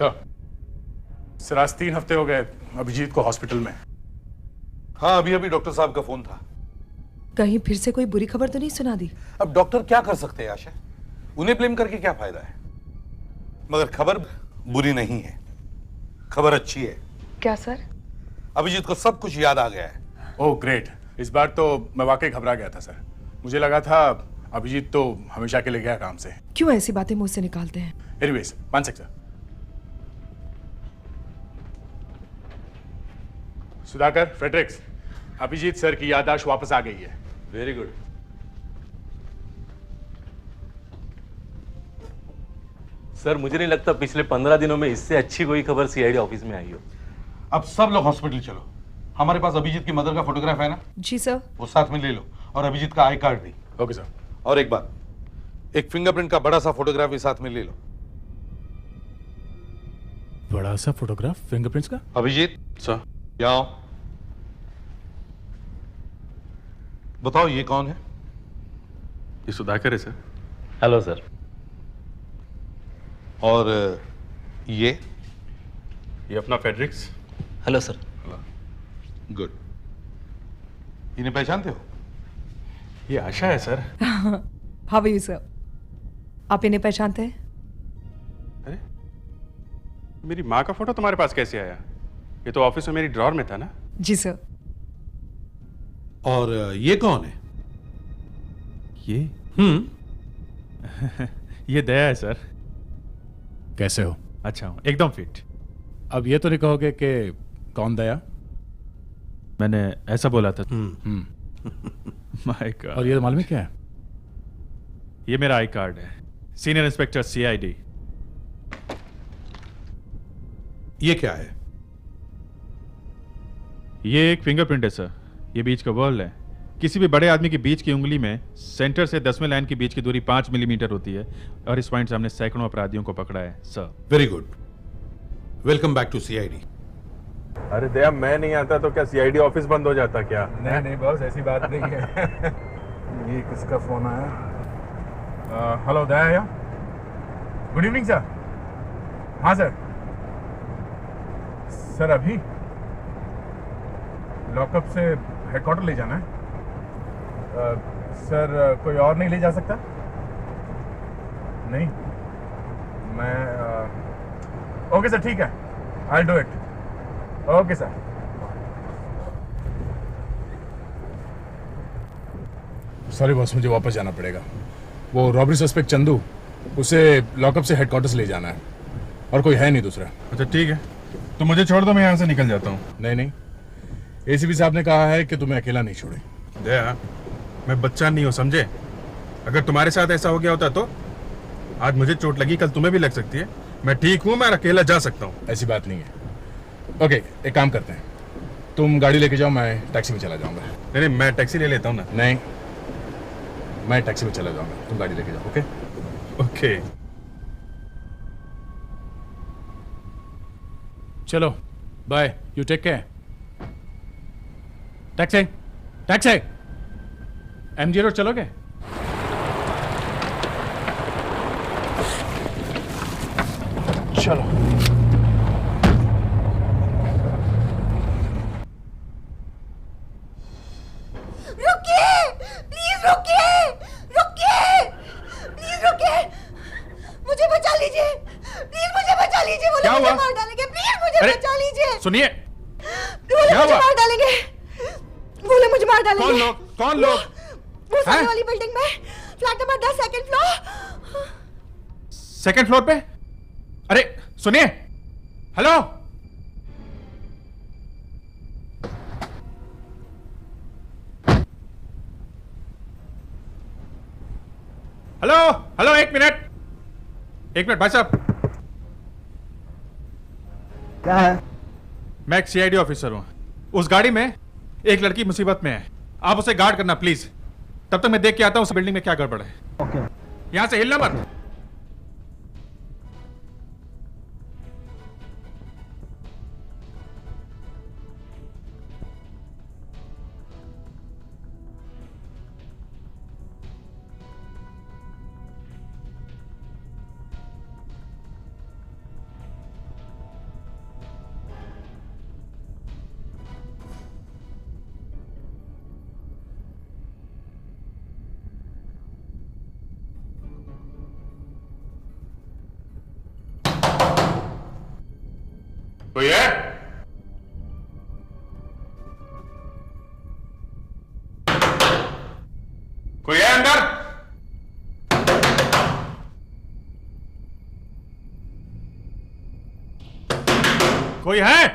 Sir, sir आज 3 हफ्ते हो गए अभिजीत को हॉस्पिटल में। हाँ, अभी अभी डॉक्टर साहब का फोन था। कहीं फिर से कोई बुरी खबर तो नहीं सुना दी? अब डॉक्टर क्या कर सकते हैं आशा, उन्हें ब्लेम करके क्या फायदा है। मगर खबर बुरी नहीं है, खबर अच्छी है। क्या सर? अभिजीत को सब कुछ याद आ गया है। ओह ग्रेट, इस बार तो मैं वाकई घबरा गया था सर। मुझे लगा था अभिजीत तो हमेशा के लिए गया काम से। क्यों ऐसी बातें मुंह से निकालते हैं? Anyways, 1 second sir. Sudhakar, Fredericks, Abhijeet sir की याददाश्त वापस आ गई है। Very good. सर मुझे नहीं लगता पिछले 15 दिनों में इससे अच्छी कोई खबर सीआईडी ऑफिस में आई हो। अब सब लोग हॉस्पिटल चलो, हमारे पास अभिजीत की मदर का फोटोग्राफ है ना? जी सर। वो साथ में ले लो, और अभिजीत का आई कार्ड भी। Okay sir. और एक बात, एक फिंगरप्रिंट का बड़ा सा फोटोग्राफ भी साथ में ले लो। बड़ा सा फोटोग्राफ फिंगरप्रिंट्स का? अभिजीत सर। यहाँ आओ। बताओ ये कौन है? ये सुधाकर है सर। Hello sir. और ये? ये अपना फ्रेडरिक्स। Hello sir. गुड। इन्हें पहचानते हो? ये आशा है sir. How are you sir? आप इन्हें पहचानते हैं? अरे मेरी माँ का फोटो तुम्हारे पास कैसे आया? ये तो ऑफिस में मेरी ड्रॉर में था ना। जी सर। और ये कौन है? ये ये दया है सर। कैसे हो? अच्छा हूँ, एकदम फिट। अब ये तो नहीं कहोगे कि कौन दया? मैंने ऐसा बोला था। My God. और ये मालूम है क्या है? ये मेरा आई कार्ड है, सीनियर इंस्पेक्टर सीआईडी। ये क्या है? ये एक फिंगरप्रिंट है सर। ये बीच का वर्ल्ड है। किसी भी बड़े आदमी की बीच की उंगली में सेंटर से 10वें लाइन की बीच की दूरी 5 मिलीमीटर होती है, और इस पॉइंट से हमने सैकड़ों अपराधियों को पकड़ा है sir. Very good, welcome back to CID. अरे दया, मैं नहीं आता तो क्या सीआईडी ऑफिस बंद हो जाता क्या? नहीं नहीं बॉस, ऐसी बात नहीं है। ये किसका फोन आया? Hello Daya. Good evening sir. हाँ सर। सर अभी लॉकअप से हेडक्वार्टर ले जाना है। सर कोई और नहीं ले जा सकता? नहीं, मैं ओके सर, ठीक है, I do it. Okay sir. Sorry boss, मुझे वापस जाना पड़ेगा। वो रॉबरी सस्पेक्ट चंदू, उसे लॉकअप से हेडक्वार्टर्स ले जाना है, और कोई है नहीं दूसरा। अच्छा ठीक है, तो मुझे छोड़ दो, मैं यहाँ से निकल जाता हूँ। नहीं नहीं, एसीपी साहब ने कहा है कि तुम्हें अकेला नहीं छोड़े। दया, मैं बच्चा नहीं हूँ समझे। अगर तुम्हारे साथ ऐसा हो गया होता तो आज मुझे चोट लगी, कल तुम्हें भी लग सकती है। मैं ठीक हूँ, मैं अकेला जा सकता हूँ। ऐसी बात नहीं है। ओके, एक काम करते हैं, तुम गाड़ी लेके जाओ, मैं टैक्सी में चला जाऊंगा। नहीं नहीं, मैं टैक्सी ले लेता हूँ ना। नहीं, मैं टैक्सी में चला जाऊंगा, तुम गाड़ी लेके जाओ। Okay okay. चलो bye, you take care. Taxi taxi, MG road चलोगे? चलो। रुकिए, प्लीज रुकिए, रुकिए, प्लीज रुकिए, मुझे बचा लीजिए, प्लीज मुझे बचा लीजिए। क्या मुझे हुआ? मार डालेंगे, प्लीज मुझे अरे, बचा लीजिए। सुनिए। बोले क्या मुझे हुआ? मार डालेंगे, बोले मुझे मार डालेंगे। कौन लोग? कौन लोग? वो सामने हैं? वाली बिल्डिंग में, flat number 10, second floor. Second floor पे? अरे सुनिए, हेलो। हेलो हेलो, एक मिनट भाई साहब। क्या है? मैं एक सीआईडी ऑफिसर हूं। उस गाड़ी में एक लड़की मुसीबत में है, आप उसे गार्ड करना प्लीज। तब तक मैं देख के आता हूं उस बिल्डिंग में क्या गड़बड़ है। ओके। यहां से हिलना मत। कोई है? कोई है अंदर? कोई है?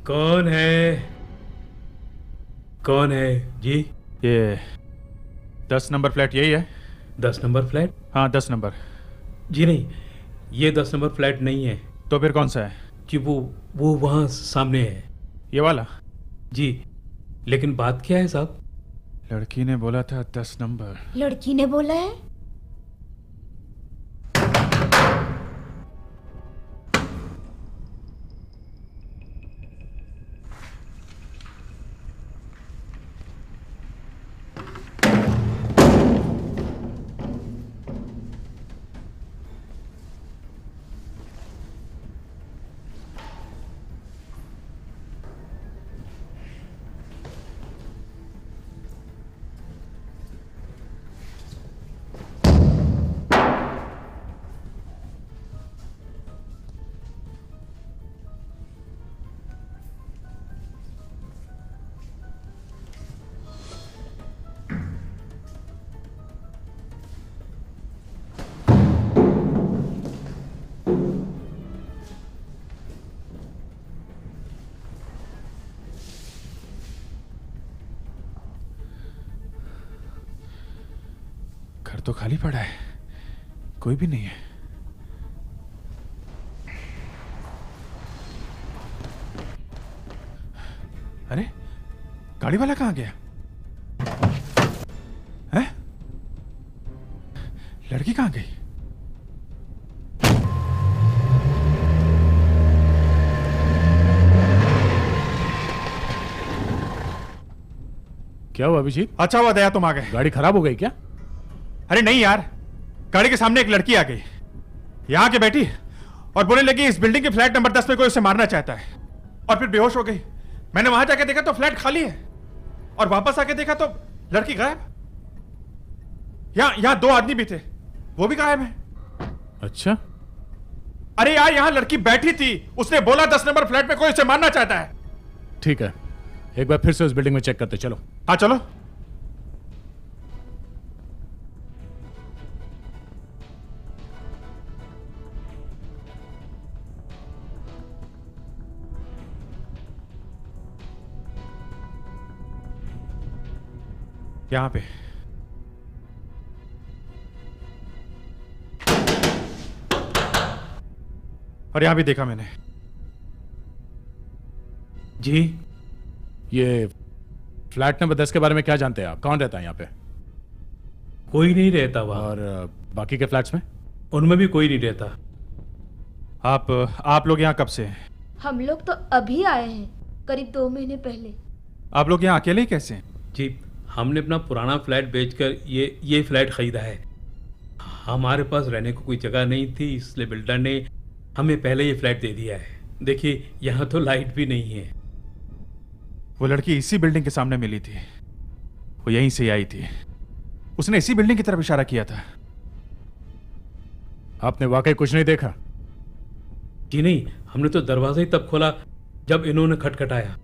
कौन है? कौन है जी? ये 10 नंबर फ्लैट यही है? 10 नंबर फ्लैट? हाँ 10 नंबर। जी नहीं, ये 10 नंबर फ्लैट नहीं है तो फिर कौन सा है? जी। वो वहाँ सामने है ये वाला? जी। लेकिन बात क्या है साहब? लड़की ने बोला था 10 नंबर। लड़की ने बोला है? घर तो खाली पड़ा है, कोई भी नहीं है। अरे गाड़ी वाला कहां गया है? लड़की कहां गई? क्या हुआ अभिजीत? अच्छा हुआ दया तुम आ गए। गाड़ी खराब हो गई क्या? अरे नहीं यार, गाड़ी के सामने एक लड़की आ गई, यहां आके बैठी और बोलने लगी इस बिल्डिंग के फ्लैट नंबर 10 में कोई उसे मारना चाहता है, और फिर बेहोश हो गई। मैंने वहां जाके देखा तो फ्लैट खाली है, और वापस आके देखा तो लड़की गायब। यहां 2 आदमी भी थे, वो भी गायब है। अच्छा, अरे यार यहां लड़की बैठी थी, उसने बोला 10 नंबर फ्लैट में कोई उसे मारना चाहता है। ठीक है, एक बार फिर से उस बिल्डिंग में चेक करते चलो। हाँ चलो। यहां पे और यहां भी देखा मैंने। जी, ये फ्लैट नंबर 10 के बारे में क्या जानते हैं आप? कौन रहता है यहाँ पे? कोई नहीं रहता वहाँ। और बाकी के फ्लैट्स में? उनमें भी कोई नहीं रहता। आप लोग यहाँ कब से हैं? हम लोग तो अभी आए हैं, करीब 2 महीने पहले। आप लोग यहाँ अकेले ही कैसे हैं? जी, हमने अपना पुराना फ्लैट बेचकर ये फ्लैट खरीदा है। हमारे पास रहने को कोई जगह नहीं थी, इसलिए बिल्डर ने हमें पहले ये फ्लैट दे दिया है। देखिए, यहाँ तो लाइट भी नहीं है। वो लड़की इसी बिल्डिंग के सामने मिली थी, वो यहीं से आई थी, उसने इसी बिल्डिंग की तरफ इशारा किया था। आपने वाकई कुछ नहीं देखा? जी नहीं, हमने तो दरवाजा ही तब खोला जब इन्होंने खटखटाया।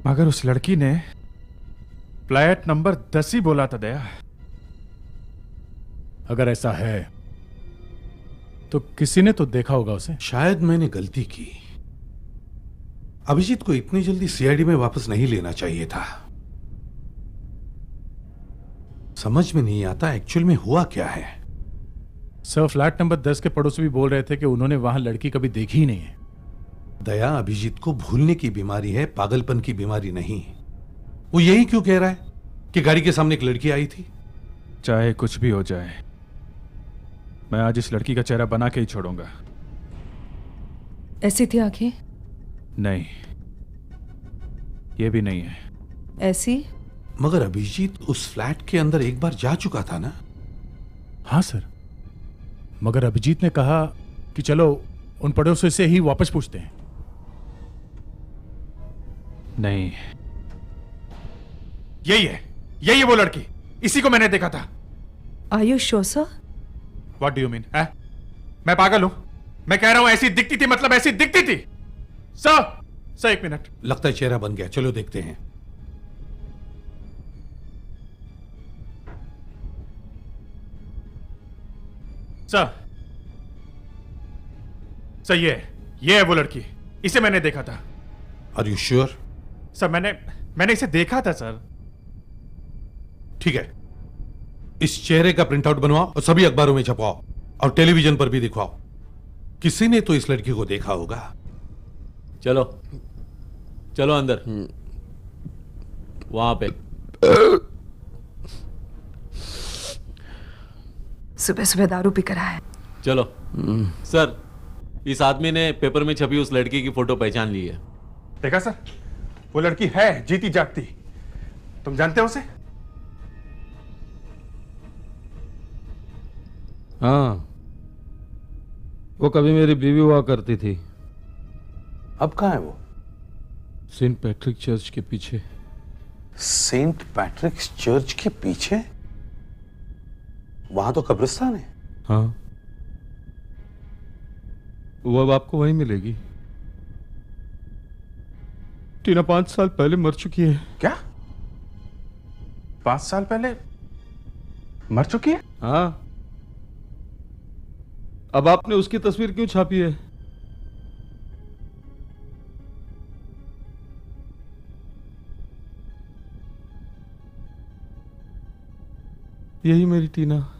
मगर उस लड़की ने फ्लैट नंबर 10 ही बोला था दया। अगर ऐसा है तो किसी ने तो देखा होगा उसे। शायद मैंने गलती की। अभिजीत को इतनी जल्दी सीआईडी में वापस नहीं लेना चाहिए था। समझ में नहीं आता एक्चुअल में हुआ क्या है। सर, फ्लैट नंबर 10 के पड़ोसी भी बोल रहे थे कि उन्होंने वहां लड़की कभी देखी ही नहीं है। दया, अभिजीत को भूलने की बीमारी है, पागलपन की बीमारी नहीं। वो यही क्यों कह रहा है कि गाड़ी के सामने एक लड़की आई थी? चाहे कुछ भी हो जाए, मैं आज इस लड़की का चेहरा बना के ही छोड़ूंगा। ऐसी थी आंखें? नहीं, ये भी नहीं है। ऐसी? मगर अभिजीत उस फ्लैट के अंदर एक बार जा चुका था ना? हाँ सर, मगर अभिजीत ने कहा कि चलो उन पड़ोसियों से ही वापस पूछते हैं। नहीं, यही है वो लड़की, इसी को मैंने देखा था। Are you sure sir? What do you mean? मैं पागल हूं? मैं कह रहा हूं ऐसी दिखती थी, मतलब ऐसी दिखती थी। सर एक मिनट। लगता है चेहरा बन गया, चलो देखते हैं। सर ये है वो लड़की, इसे मैंने देखा था। Are you sure? सर मैंने इसे देखा था सर। ठीक है, इस चेहरे का प्रिंट आउट बनवाओ और सभी अखबारों में छपवाओ और टेलीविजन पर भी दिखवाओ। किसी ने तो इस लड़की को देखा होगा। चलो चलो अंदर, वहां पे। सुबह सुबह दारू पी कर आया है। चलो। सर, इस आदमी ने पेपर में छपी उस लड़की की फोटो पहचान ली है। देखा सर, वो लड़की है जीती जागती। तुम जानते हो उसे? हाँ, वो कभी मेरी बीवी हुआ करती थी। अब कहां है वो? सेंट पैट्रिक चर्च के पीछे। सेंट पैट्रिक्स चर्च के पीछे? वहां तो कब्रिस्तान है। हाँ, वो अब आपको वहीं मिलेगी। टीना 5 साल पहले मर चुकी है। क्या? 5 साल पहले मर चुकी है? हाँ। अब आपने उसकी तस्वीर क्यों छापी है? यही मेरी टीना।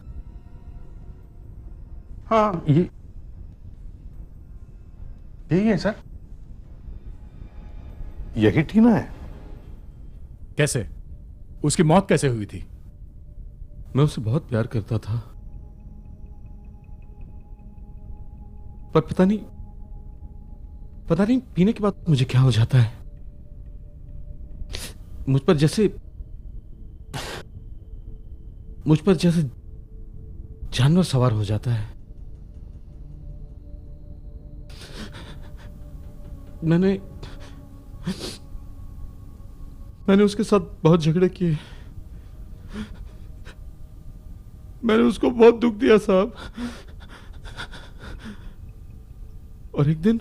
हाँ, यही है सर। यही टीना है? कैसे? उसकी मौत कैसे हुई थी? मैं उसे बहुत प्यार करता था, पर पता नहीं पीने के बाद मुझे क्या हो जाता है। मुझ पर जैसे जानवर सवार हो जाता है। मैंने उसके साथ बहुत झगड़े किए। मैंने उसको बहुत दुख दिया साहब। और एक दिन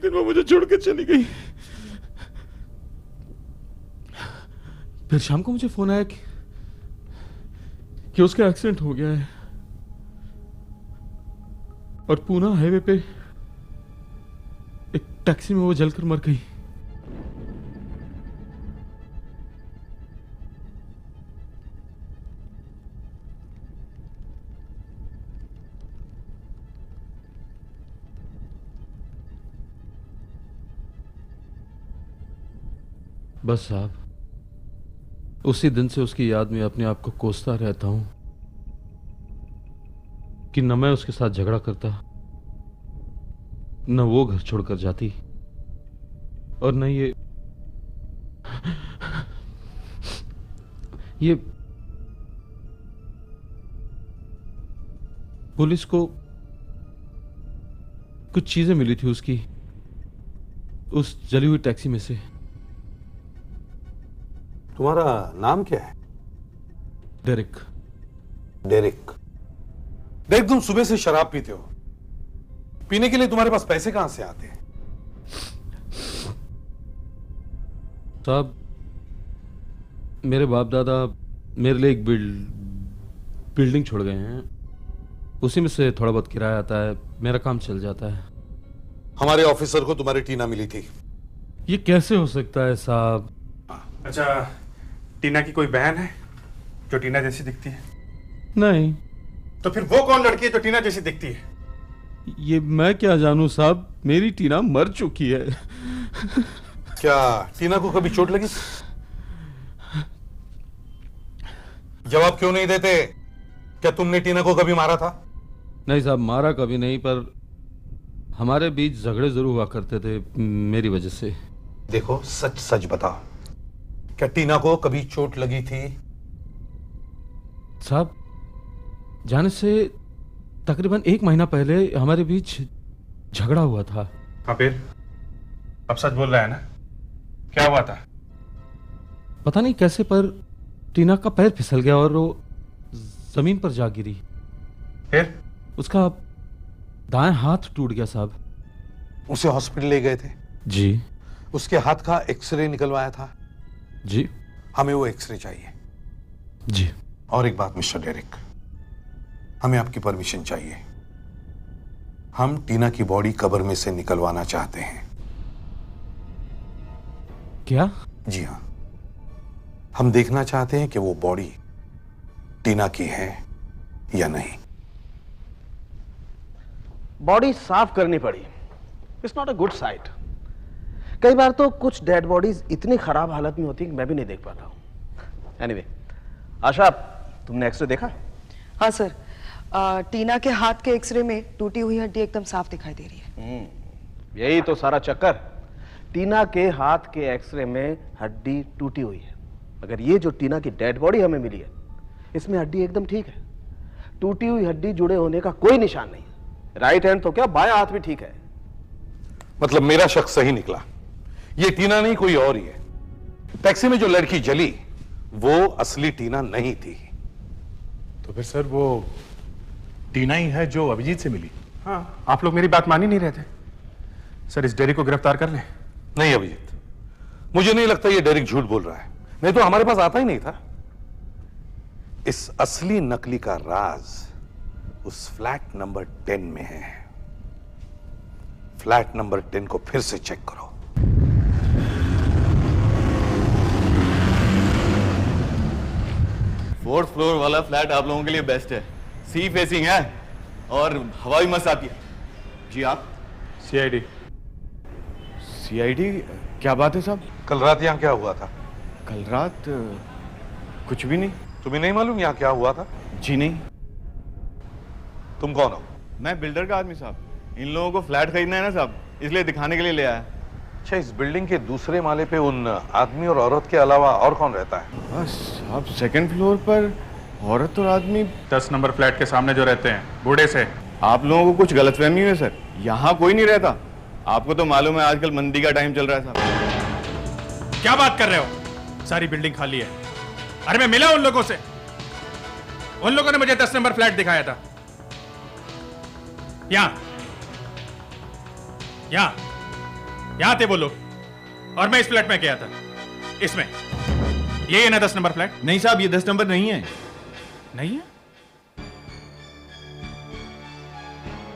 वो मुझे छोड़ के चली गई। फिर शाम को मुझे फोन आया कि उसका एक्सीडेंट हो गया है और पूना हाईवे पे एक टैक्सी में वो जलकर मर गई। बस साहब, उसी दिन से उसकी याद में अपने आप को कोसता रहता हूं कि न मैं उसके साथ झगड़ा करता, न वो घर छोड़कर जाती, और न ये पुलिस को कुछ चीजें मिली थी उसकी उस जली हुई टैक्सी में से। तुम्हारा नाम क्या है? डेरिक। डेरिक, तुम सुबह से शराब पीते हो। पीने के लिए तुम्हारे पास पैसे कहां से आते हैं? साहब, मेरे बाप दादा मेरे लिए एक बिल्डिंग छोड़ गए हैं। उसी में से थोड़ा बहुत किराया आता है, मेरा काम चल जाता है। हमारे ऑफिसर को तुम्हारी टीना मिली थी। ये कैसे हो सकता है साहब? अच्छा, टीना की कोई बहन है जो टीना जैसी दिखती है? नहीं। तो फिर वो कौन लड़की है जो टीना जैसी दिखती है? ये मैं क्या जानूं साहब, मेरी टीना मर चुकी है। क्या टीना को कभी चोट लगी? जवाब क्यों नहीं देते? क्या तुमने टीना को कभी मारा था? नहीं साहब, मारा कभी नहीं, पर हमारे बीच झगड़े जरूर हुआ करते थे मेरी वजह से। देखो, सच सच बताओ, क्या टीना को कभी चोट लगी थी? साहब, जाने से तकरीबन 1 महीना पहले हमारे बीच झगड़ा हुआ था। हाँ, फिर? अब सच बोल रहा है ना? क्या हुआ था? पता नहीं कैसे, पर टीना का पैर फिसल गया और वो जमीन पर जा गिरी। फिर उसका दाएं हाथ टूट गया साहब। उसे हॉस्पिटल ले गए थे? जी उसके हाथ का एक्सरे निकलवाया था? जी हमें वो एक्सरे चाहिए। जी। और एक बात मिस्टर डेरिक, हमें आपकी परमिशन चाहिए। हम टीना की बॉडी कब्र में से निकलवाना चाहते हैं। क्या? जी हाँ, हम देखना चाहते हैं कि वो बॉडी टीना की है या नहीं। बॉडी साफ करनी पड़ी। It's not a good site. कई बार तो कुछ डेड बॉडीज इतनी खराब हालत में होती है कि मैं भी नहीं देख पाता हूं। एनीवे, आशा तुमने एक्सरे देखा? हाँ सर, टीना के हाथ के एक्सरे में टूटी हुई हड्डी एकदम साफ दिखाई दे रही है। यही तो सारा चक्कर। टीना के हाथ के एक्सरे में हड्डी टूटी हुई है, मगर ये जो टीना की डेड बॉडी हमें मिली है, इसमें हड्डी एकदम ठीक है। टूटी हुई हड्डी जुड़े होने का कोई निशान नहीं। राइट हैंड तो क्या, बायां हाथ भी ठीक है। मतलब मेरा शक सही निकला, ये टीना नहीं कोई और ही है। टैक्सी में जो लड़की जली वो असली टीना नहीं थी। तो फिर सर वो टीना ही है जो अभिजीत से मिली? हाँ, आप लोग मेरी बात मान ही नहीं रहे थे। सर इस डेरिक को गिरफ्तार कर लें। नहीं अभिजीत, मुझे नहीं लगता ये डेरिक झूठ बोल रहा है, नहीं तो हमारे पास आता ही नहीं था। इस असली नकली का राज उस फ्लैट नंबर 10 में है। फ्लैट नंबर 10 को फिर से चेक करो। फोर्थ फ्लोर वाला फ्लैट आप लोगों के लिए बेस्ट है। सी फेसिंग है और हवा भी मस्त आती है। जी आप? सीआईडी। सीआईडी? क्या बात है साहब? कल रात यहां क्या हुआ था? कल रात कुछ भी नहीं। तुम्हें नहीं मालूम यहां क्या हुआ था? जी नहीं। तुम कौन हो? मैं बिल्डर का आदमी साहब। इन लोगों को फ्लैट खरीदना है ना साहब, इसलिए दिखाने के लिए ले आया। अच्छा, इस बिल्डिंग के दूसरे माले पे उन आदमी और औरत के अलावा और कौन रहता है? बस साहब, सेकंड फ्लोर पर औरत और आदमी 10 नंबर फ्लैट के सामने जो रहते हैं, बूढ़े से। आप लोगों को कुछ गलतफहमी है सर, यहाँ कोई नहीं रहता। आपको तो मालूम है आजकल मंदी का टाइम चल रहा है साहब। क्या बात कर रहे हो? सारी बिल्डिंग खाली है। अरे मैं मिला उन लोगों से, उन लोगों ने मुझे 10 नंबर फ्लैट दिखाया था। यहां थे वो लोग, और मैं इस फ्लैट में गया था। इसमें ये है ना 10 नंबर फ्लैट? नहीं साहब, ये 10 नंबर नहीं है। नहीं है?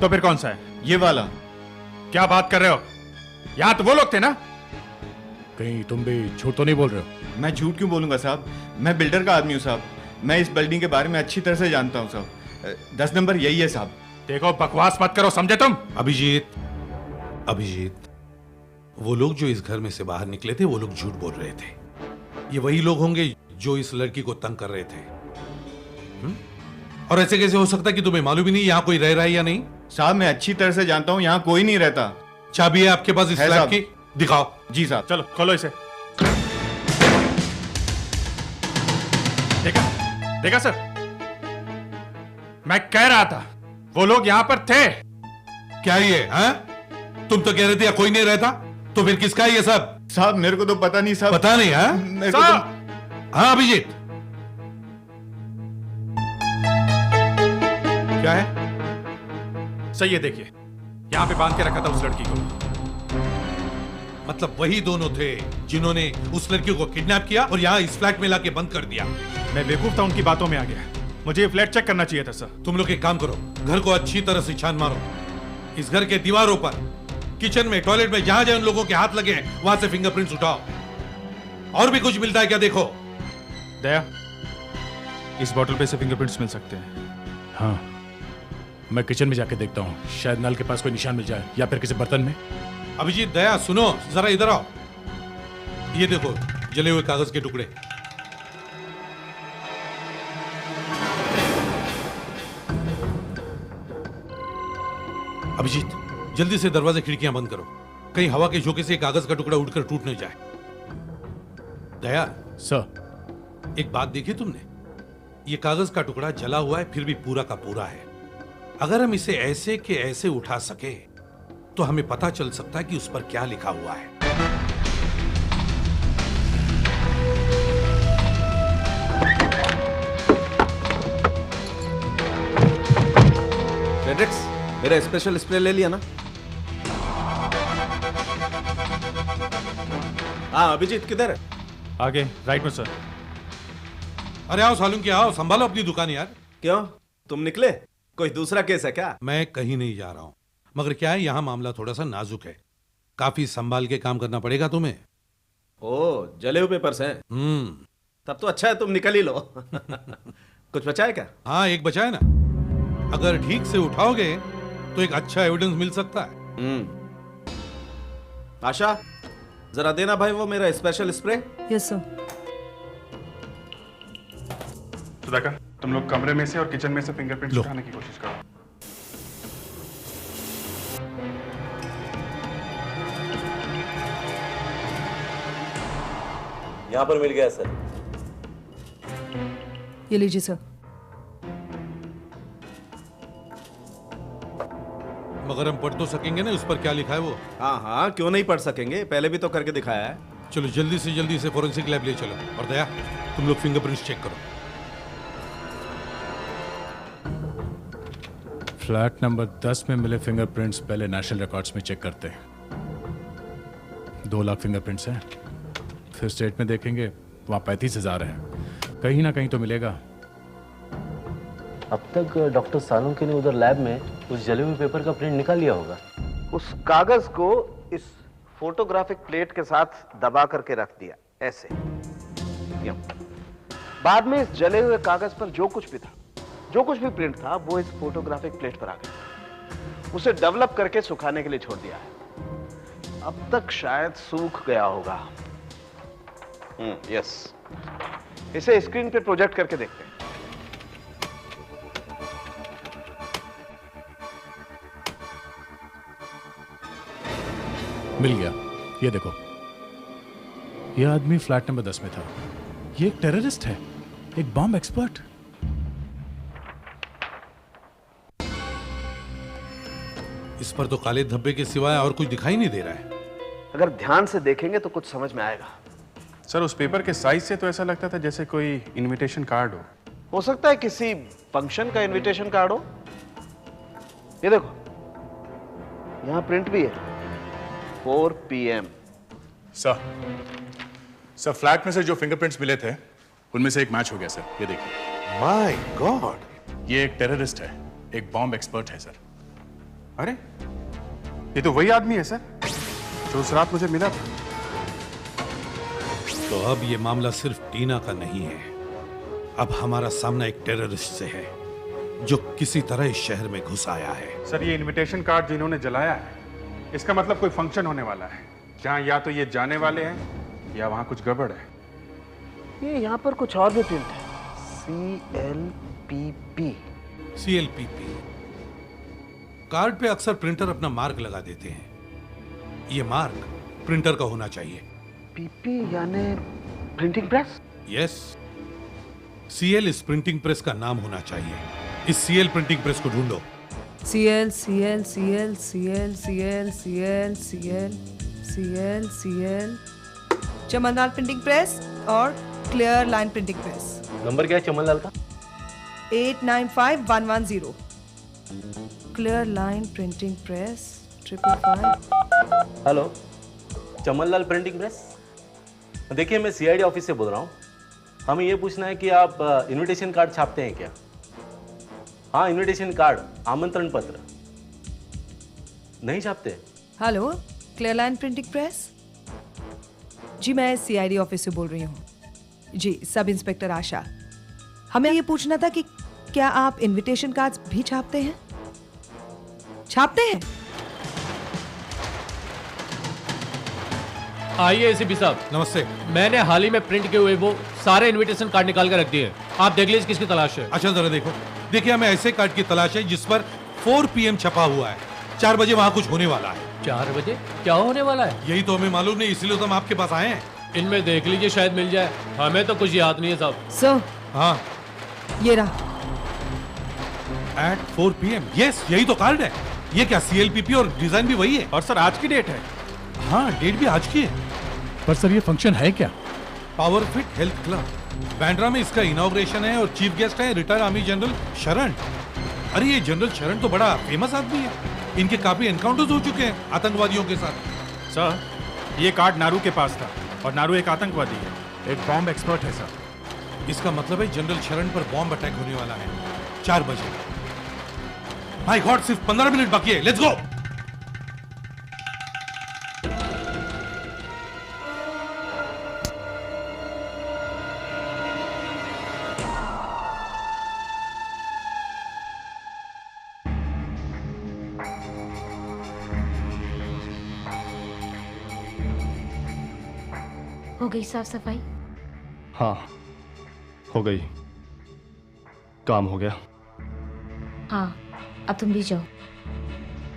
तो फिर कौन सा है? ये वाला। क्या बात कर रहे हो? यहां तो वो लोग थे ना? कहीं तुम भी झूठ तो नहीं बोल रहे हो? मैं झूठ क्यों बोलूंगा साहब, मैं बिल्डर का आदमी हूँ साहब। मैं इस बिल्डिंग के बारे में अच्छी तरह से जानता हूँ साहब। 10 नंबर यही है साहब। देखो, बकवास मत करो, समझे तुम? अभिजीत, वो लोग जो इस घर में से बाहर निकले थे वो लोग झूठ बोल रहे थे। ये वही लोग होंगे जो इस लड़की को तंग कर रहे थे। और ऐसे कैसे हो सकता है कि तुम्हें मालूम ही नहीं यहाँ कोई रह रहा है या नहीं? साहब मैं अच्छी तरह से जानता हूँ, यहाँ कोई नहीं रहता। चाबी है आपके पास इस फ्लैट की? दिखाओ। जी साहब। चलो खोलो इसे। देखा सर, मैं कह रहा था वो लोग यहां पर थे। क्या ये है? तुम तो कह रहे थे कोई नहीं रहता, तो फिर किसका है ये सब? साहब मेरे को तो पता नहीं साहब। पता नहीं है? हाँ अभिजीत, क्या है? सही है, देखिए यहां पे बांध के रखा था उस लड़की को। मतलब वही दोनों थे जिन्होंने उस लड़की को किडनैप किया और यहाँ इस फ्लैट में लाके बंद कर दिया। मैं बेवकूफ था, उनकी बातों में आ गया। मुझे ये फ्लैट चेक करना चाहिए था सर। तुम लोग एक काम करो, घर को अच्छी तरह से छान मारो। इस घर के दीवारों पर, किचन में, टॉयलेट में, जहां जहां उन लोगों के हाथ लगे हैं वहां से फिंगरप्रिंट्स उठाओ। और भी कुछ मिलता है क्या देखो। दया, इस बोतल पे से फिंगरप्रिंट्स मिल सकते हैं। हाँ, मैं किचन में जाके देखता हूँ, शायद नल के पास कोई निशान मिल जाए या फिर किसी बर्तन में। अभिजीत, दया, सुनो जरा इधर आओ। ये देखो जले हुए कागज के टुकड़े। अभिजीत, जल्दी से दरवाजे खिड़कियां बंद करो, कहीं हवा के झोंके से कागज का टुकड़ा उड़कर टूट न जाए। दया सर, एक बात देखी तुमने? ये कागज का टुकड़ा जला हुआ है, फिर भी पूरा का पूरा है। अगर हम इसे ऐसे के ऐसे उठा सके तो हमें पता चल सकता है कि उस पर क्या लिखा हुआ है। मेरा स्पेशल स्प्रे ले लिया ना? हाँ अभिजीत किधर है? आगे राइट में सर। अरे आओ सालुंकी आओ, संभालो अपनी दुकान यार। क्यों, तुम निकले? कोई दूसरा केस है क्या? मैं कहीं नहीं जा रहा हूं, मगर क्या है यहाँ मामला थोड़ा सा नाजुक है, काफी संभाल के काम करना पड़ेगा तुम्हें। ओ, जले हुए पेपर्स हैं? तब तो अच्छा है, तुम निकल ही लो। कुछ बचा है क्या? हाँ एक बचा है ना, अगर ठीक से उठाओगे तो एक अच्छा एविडेंस मिल सकता है। आशा जरा देना भाई वो मेरा special spray. Yes sir. Sudhakar, तुम लोग कमरे में से और किचन में से फिंगरप्रिंट्स उठाने की कोशिश करो। यहाँ पर मिल गया सर। ये लीजिए सर। मगर हम पढ़ तो सकेंगे ना उस पर क्या लिखा है वो? हाँ हाँ क्यों नहीं पढ़ सकेंगे, पहले भी तो करके दिखाया है। चलो जल्दी से फोरेंसिक लैब ले चलो। और दया तुम लोग फिंगरप्रिंट्स चेक करो। फ्लैट नंबर 10 में मिले फिंगरप्रिंट्स पहले नेशनल रिकॉर्ड्स में चेक करते हैं। 2 लाख फिंगरप्रिंट्स हैं। फिर स्टेट में देखेंगे, वहाँ 35,000 है। कहीं ना कहीं तो मिलेगा। अब तक डॉक्टर सालुंकी ने उधर लैब में उस जले हुए पेपर का प्रिंट निकाल लिया होगा। उस कागज को इस फोटोग्राफिक प्लेट के साथ दबा करके रख दिया ऐसे। बाद में इस जले हुए कागज पर जो कुछ भी था, जो कुछ भी प्रिंट था, वो इस फोटोग्राफिक प्लेट पर आ गया। उसे डेवलप करके सुखाने के लिए छोड़ दिया है। अब तक शायद सूख गया होगा। यस, इसे स्क्रीन पे प्रोजेक्ट करके देखते हैं। मिल गया। ये देखो, ये आदमी फ्लैट नंबर 10 में था। ये एक टेररिस्ट है, एक बॉम्ब एक्सपर्ट। इस पर तो काले धब्बे के सिवाय और कुछ दिखाई नहीं दे रहा है। अगर ध्यान से देखेंगे तो कुछ समझ में आएगा। सर, उस पेपर के साइज से तो ऐसा लगता था जैसे कोई इनविटेशन कार्ड हो सकता है किसी फंक्शन का इनविटेशन कार्ड हो। ये देखो, यहां प्रिंट भी है, 4 PM। सर, फ्लैट में से जो फिंगरप्रिंट्स मिले थे उनमें से एक मैच हो गया सर। ये देखिए। माय गॉड, ये एक टेररिस्ट है, एक बॉम्ब एक्सपर्ट है सर। अरे, ये तो वही आदमी है सर जो उस रात मुझे मिला था। तो अब ये मामला सिर्फ टीना का नहीं है, अब हमारा सामना एक टेररिस्ट से है जो किसी तरह इस शहर में घुस आया है। सर, ये इनविटेशन कार्ड जिन्होंने जलाया है, इसका मतलब कोई फंक्शन होने वाला है जहां या तो ये जाने वाले हैं या वहां कुछ गड़बड़ है। ये यहाँ पर कुछ और भी प्रिंट है, CLPP। CLPP कार्ड पे अक्सर प्रिंटर अपना मार्क लगा देते हैं। ये मार्क प्रिंटर का होना चाहिए। PP यानी प्रिंटिंग प्रेस? यस, CL इस प्रिंटिंग प्रेस का नाम होना चाहिए। इस CL प्रिंटिंग प्रेस को ढूंढो। CL CL CL CL CL CL CL CL CL Chamanlal printing press और clear line printing press. Number क्या है चमनलाल का? 895110। Clear line printing press 555। Hello, Chamanlal printing press. देखिए, मैं CID ऑफिस से बोल रहा हूँ। हमें ये पूछना है कि आप इनविटेशन कार्ड छापते हैं क्या? हाँ, इनविटेशन कार्ड, आमंत्रण पत्र नहीं छापते? Hello, clear line printing press. जी, मैं CID ऑफिस से बोल रही हूँ। जी, सब इंस्पेक्टर आशा। हमें ये पूछना था कि क्या आप इनविटेशन कार्ड्स भी छापते हैं? छापते हैं? आइए ACP साहब। नमस्ते। मैंने हाल ही में प्रिंट किए हुए वो सारे इनविटेशन कार्ड निकाल कर रख दिए। आप देख लीजिए किसकी तलाश है। अच्छा जरा देखो। देखिए, हमें ऐसे कार्ड की तलाश है जिस पर 4 PM छपा हुआ है। 4 बजे वहाँ कुछ होने वाला है। 4 बजे क्या होने वाला है? यही तो हमें मालूम नहीं, इसलिए तो हम आपके पास आए हैं। इनमें देख लीजिए, शायद मिल जाए। हमें तो कुछ याद नहीं है साहब। सर, हाँ, ये रहा। At 4 PM। यस, यही तो कार्ड है। ये क्या CLPP और डिजाइन भी वही है। और सर, आज की डेट है। हाँ, डेट भी आज की है। पर सर, ये फंक्शन है क्या? Power fit health club, Bandra में इसका इनॉग्रेशन है और चीफ गेस्ट है रिटायर्ड आर्मी जनरल शरण। अरे ये जनरल शरण तो बड़ा फेमस आदमी है, इनके काफी एनकाउंटर्स हो चुके हैं आतंकवादियों के साथ। सर, ये कार्ड नारू के पास था और नारू एक आतंकवादी है, एक बॉम्ब एक्सपर्ट है सर। इसका मतलब है जनरल शरण पर बॉम्ब अटैक होने वाला है 4 बजे। माय गॉड, सिर्फ 15 मिनट बाकी है, लेट्स गो। हो गई साफ सफाई? हाँ, हो गई, काम हो गया। हाँ, अब तुम भी जाओ।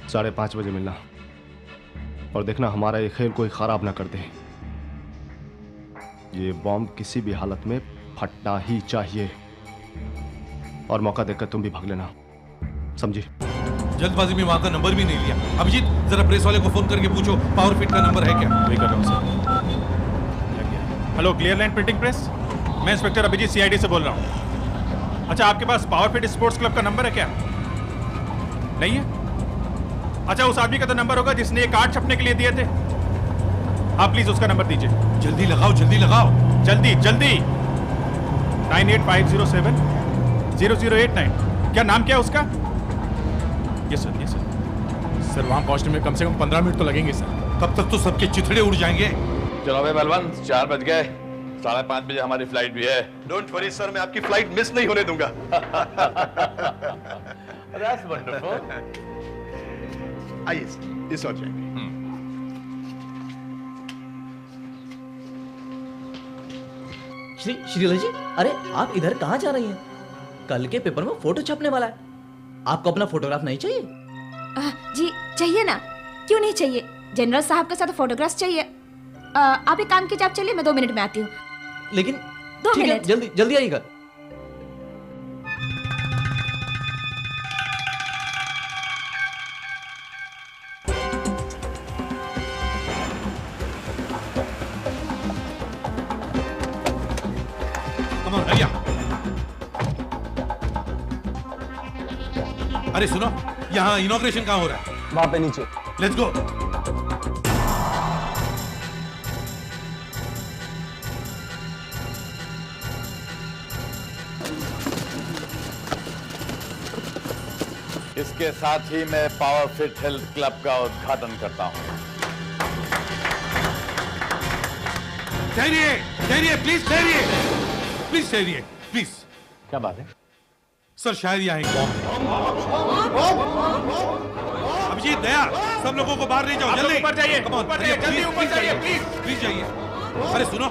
5:30 बजे मिलना, और देखना हमारा ये खेल कोई खराब ना कर दे। ये बॉम्ब किसी भी हालत में फटना ही चाहिए, और मौका देखकर तुम भी भाग लेना, समझी? जल्दबाजी में वहां का नंबर भी नहीं लिया। अभिजीत, जरा प्रेस वाले को फोन करके पूछो पावर फिट का नंबर है क्या? वही कर रहा हूँ sir. Hello, clear line printing press, मैं इंस्पेक्टर अभिजीत सीआईडी से बोल रहा हूँ। अच्छा, आपके पास पावर फिट स्पोर्ट्स क्लब का नंबर है क्या? नहीं है? अच्छा, उस आदमी का तो नंबर होगा जिसने ये कार्ड छपने के लिए दिए थे। आप प्लीज उसका नंबर दीजिए। जल्दी लगाओ, जल्दी लगाओ, जल्दी जल्दी। 98507 0089। क्या नाम क्या है उसका? Yes sir, yes sir. Sir, वहां पहुंचने में कम से कम 15 मिनट तो लगेंगे सर। तब तक तो सबके चिथड़े उड़ जाएंगे। चलो भाई बलवंत, 4 बज गए, 5:30 बजे हमारी फ्लाइट भी है। डोंट वरी सर, मैं आपकी फ्लाइट मिस नहीं होने दूंगा। That's wonderful. आइए सर, इस ओर जाएंगे। श्रीला जी, अरे आप इधर कहाँ जा रही हैं? कल के पेपर में फोटो छपने वाला है, आपको अपना फोटोग्राफ नहीं चाहिए? जी चाहिए ना, क्यों नहीं चाहिए? जनरल साहब के साथ फोटोग्राफ चाहिए। आप एक काम कीजिए, आप चलिए, मैं 2 मिनट में आती हूँ। लेकिन 2 ठीक है, मिनट। जल्दी जल्दी आइएगा। Come on, hurry up. अरे सुनो, यहाँ इनॉग्रेशन कहाँ हो रहा है? वहां पे नीचे। Let's go. इसके साथ ही मैं पावर फिट हेल्थ क्लब का उद्घाटन करता हूं। ठहरिए, ठहरिए, प्लीज ठहरिए, प्लीज ठहरिए, प्लीज। क्या बात है? सर, शायद यहाँ एक बॉम्ब है। अभिजीत, दया, सब लोगों को बाहर ले जाओ, जल्दी। ऊपर जाइए, Come on, ऊपर जाइए, जल्दी ऊपर जाइए, प्लीज। प्लीज जाइए। अरे सुनो,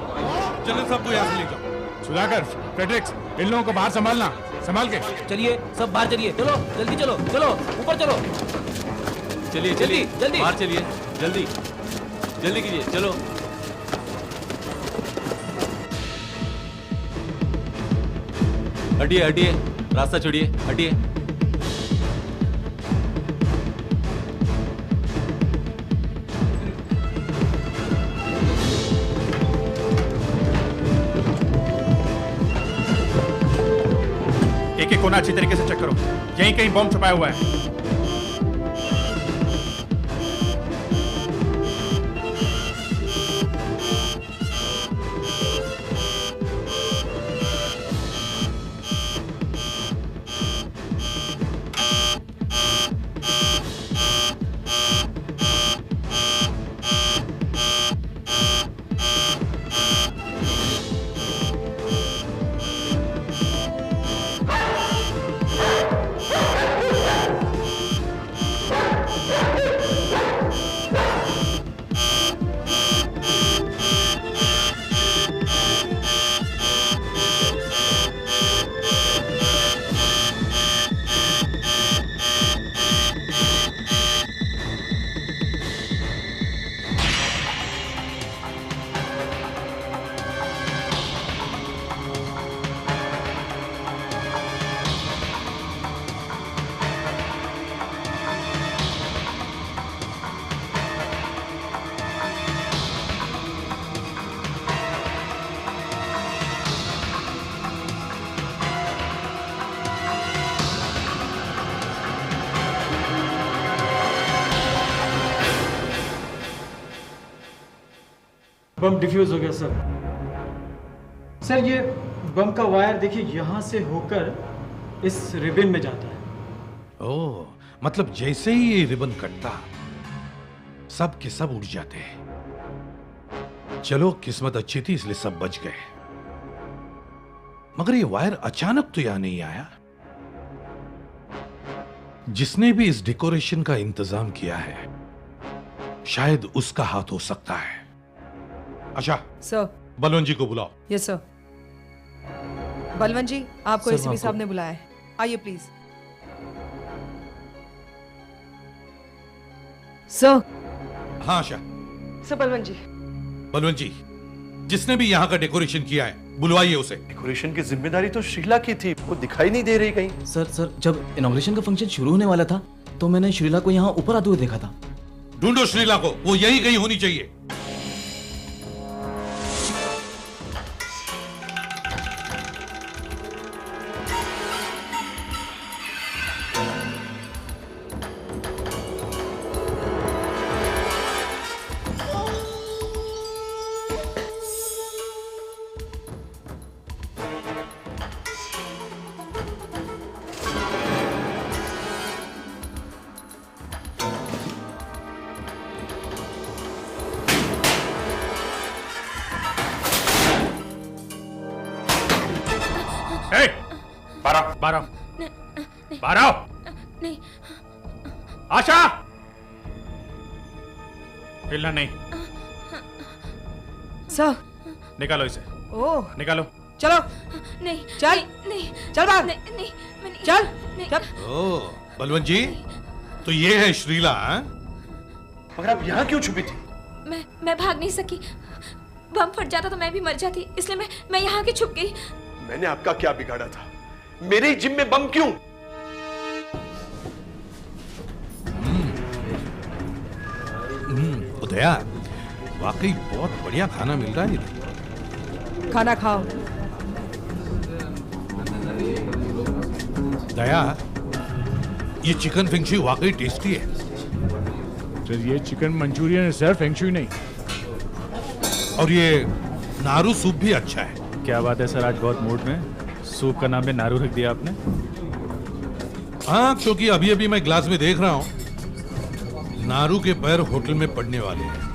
जनरल साहब को यहाँ से ले जाओ। सुधाकर, फ्रेडरिक्स, इन लोगों को बाहर संभालना, संभाल के। चलिए, सब बाहर चलिए, चलो जल्दी चलो, चलो ऊपर चलो। चलिए जल्दी, जल्दी। बाहर चलिए, जल्दी जल्दी कीजिए, चलो। हटिए हटिए, रास्ता छोड़िए, हटिए। एक एक कोना अच्छी तरीके से चेक करो, यहीं कहीं बॉम्ब छुपाया हुआ है। बम डिफ्यूज हो गया सर। सर ये बम का वायर देखिए यहाँ से होकर इस रिबन में जाता है। ओह, मतलब जैसे ही ये रिबन कटता सब के सब उड़ जाते हैं। चलो किस्मत अच्छी थी इसलिए सब बच गए, मगर ये वायर अचानक तो यहां नहीं आया। जिसने भी इस डेकोरेशन का इंतजाम किया है शायद उसका हाथ हो सकता है। अच्छा सर। बलवंत जी को बुलाओ। Yes sir. बलवंत जी, आपको सर, एसीपी साहब आपको- ने बुलाया है, आइए प्लीज। सर। हाँ आशा। सर बलवंत जी। बलवंत जी, जिसने भी यहाँ का डेकोरेशन किया है बुलवाइए उसे। डेकोरेशन की जिम्मेदारी तो श्रीला की थी, वो दिखाई नहीं दे रही कहीं। सर जब इनॉग्रेशन का फंक्शन शुरू होने वाला था तो मैंने श्रीला को यहाँ ऊपर आते हुए देखा था। ढूंढो श्रीला को, वो यही कहीं होनी चाहिए। बारह नहीं। आशा, हिलना नहीं। सर। निकालो इसे। ओह। निकालो। चलो। नहीं। चल। नहीं। चल बाहर। नहीं, नहीं, मैं नहीं। चल। नहीं। चल। ओह, बलवंत जी, तो ये है श्रीला। हाँ? मगर आप यहाँ क्यों छुपी थी? मैं भाग नहीं सकी। बम फट जाता तो मैं भी मर जाती, इसलिए मैं यहाँ के छुप गई। मैंने आपका क्या बिगाड़ा था? मेरे जिम में बम क्यों? उदया, वाकई बहुत बढ़िया खाना मिल रहा है इधर। खाना खाओ। दया, ये चिकन फिंगशू वाकई टेस्टी है। सर ये चिकन मंचूरियन है सर, फेंगशुई नहीं। और ये नारू सूप भी अच्छा है। क्या बात है सर, आज बहुत मूड में। सूप का नाम में नारू रख दिया आपने। हाँ, क्योंकि अभी अभी मैं ग्लास में देख रहा हूं नारू के पैर होटल में पड़ने वाले हैं।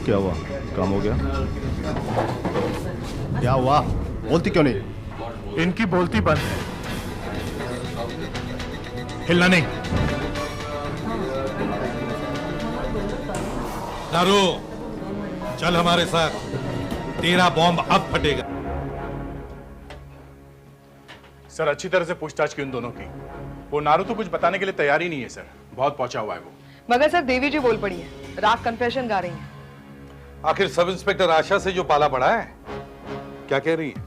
क्या हुआ? काम हो गया? क्या हुआ? बोलती क्यों नहीं? इनकी बोलती बंद है। हिलना नहीं। नारू, चल हमारे साथ, तेरा बॉम्ब अब फटेगा। सर अच्छी तरह से पूछताछ की उन दोनों की। वो नारू तो कुछ बताने के लिए तैयार ही नहीं है सर, बहुत पहुंचा हुआ है वो। मगर सर देवी जी बोल पड़ी है, रात कन्फेशन गा रही हैं। आखिर सब इंस्पेक्टर आशा से जो पाला पड़ा है, क्या कह रही है?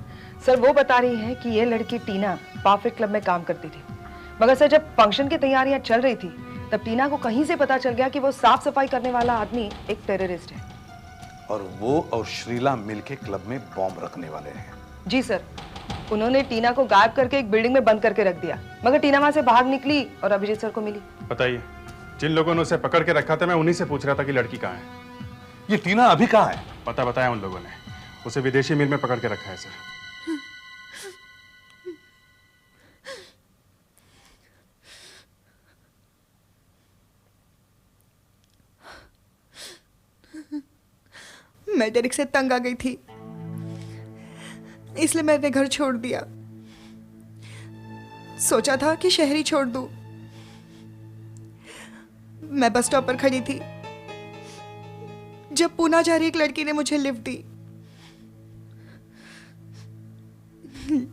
सर वो बता रही है कि ये लड़की टीना परफेक्ट क्लब में काम करती थी, मगर सर जब फंक्शन की तैयारियां चल रही थी तब टीना को कहीं से पता चल गया कि वो साफ सफाई करने वाला आदमी एक टेररिस्ट है। और वो और श्रीला मिलके क्लब में बॉम्ब रखने वाले हैं। जी सर, उन्होंने टीना को गायब करके एक बिल्डिंग में बंद करके रख दिया, मगर टीना वहां से भाग निकली और अभिजीत सर को मिली। बताइए, जिन लोगों ने उसे पकड़ के रखा था मैं उन्हीं से पूछ रहा था कि लड़की कहाँ है। ये टीना अभी कहाँ है? पता बताया उन लोगों ने, उसे विदेशी मिल में पकड़ के रखा है सर। मैं डेरिक से तंग आ गई थी, इसलिए मैंने घर छोड़ दिया। सोचा था कि शहर ही छोड़ दूं। मैं बस स्टॉप पर खड़ी थी जब पूना जा रही एक लड़की ने मुझे लिफ्ट दी,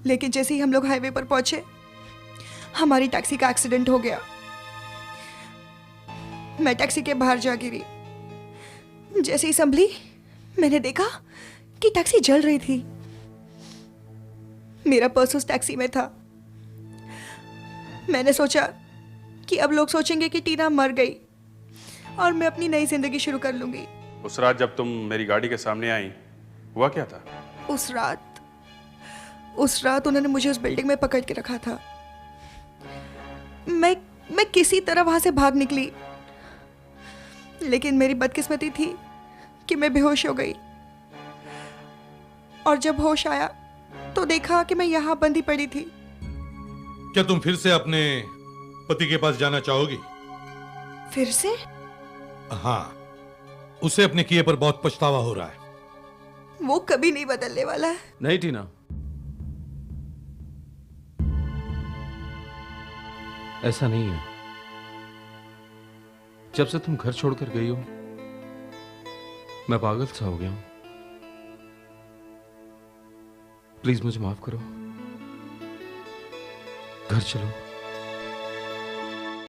लेकिन जैसे ही हम लोग हाईवे पर पहुंचे हमारी टैक्सी का एक्सीडेंट हो गया। मैं टैक्सी के बाहर जा गिरी। जैसे ही संभली मैंने देखा कि टैक्सी जल रही थी। मेरा पर्स उस टैक्सी में था। मैंने सोचा कि अब लोग सोचेंगे कि टीना मर गई और मैं अपनी नई जिंदगी शुरू कर लूंगी। उस रात जब तुम मेरी गाड़ी के सामने आई, हुआ क्या था? उस रात उन्होंने मुझे उस बिल्डिंग में पकड़ के रखा था। मैं किसी तरह वहां से भाग निकली, लेकिन मेरी बदकिस्मती थी कि मैं बेहोश हो गई। और जब होश आया तो देखा कि मैं यहां बंदी पड़ी थी। क्या तुम फिर से अपने पति के पास जाना चाहोगी? फिर से? हाँ, उसे अपने किए पर बहुत पछतावा हो रहा है। वो कभी नहीं बदलने वाला है। नहीं टीना, ऐसा नहीं है। जब से तुम घर छोड़कर गई हो मैं पागल सा हो गया हूं। प्लीज मुझे माफ करो, घर चलो।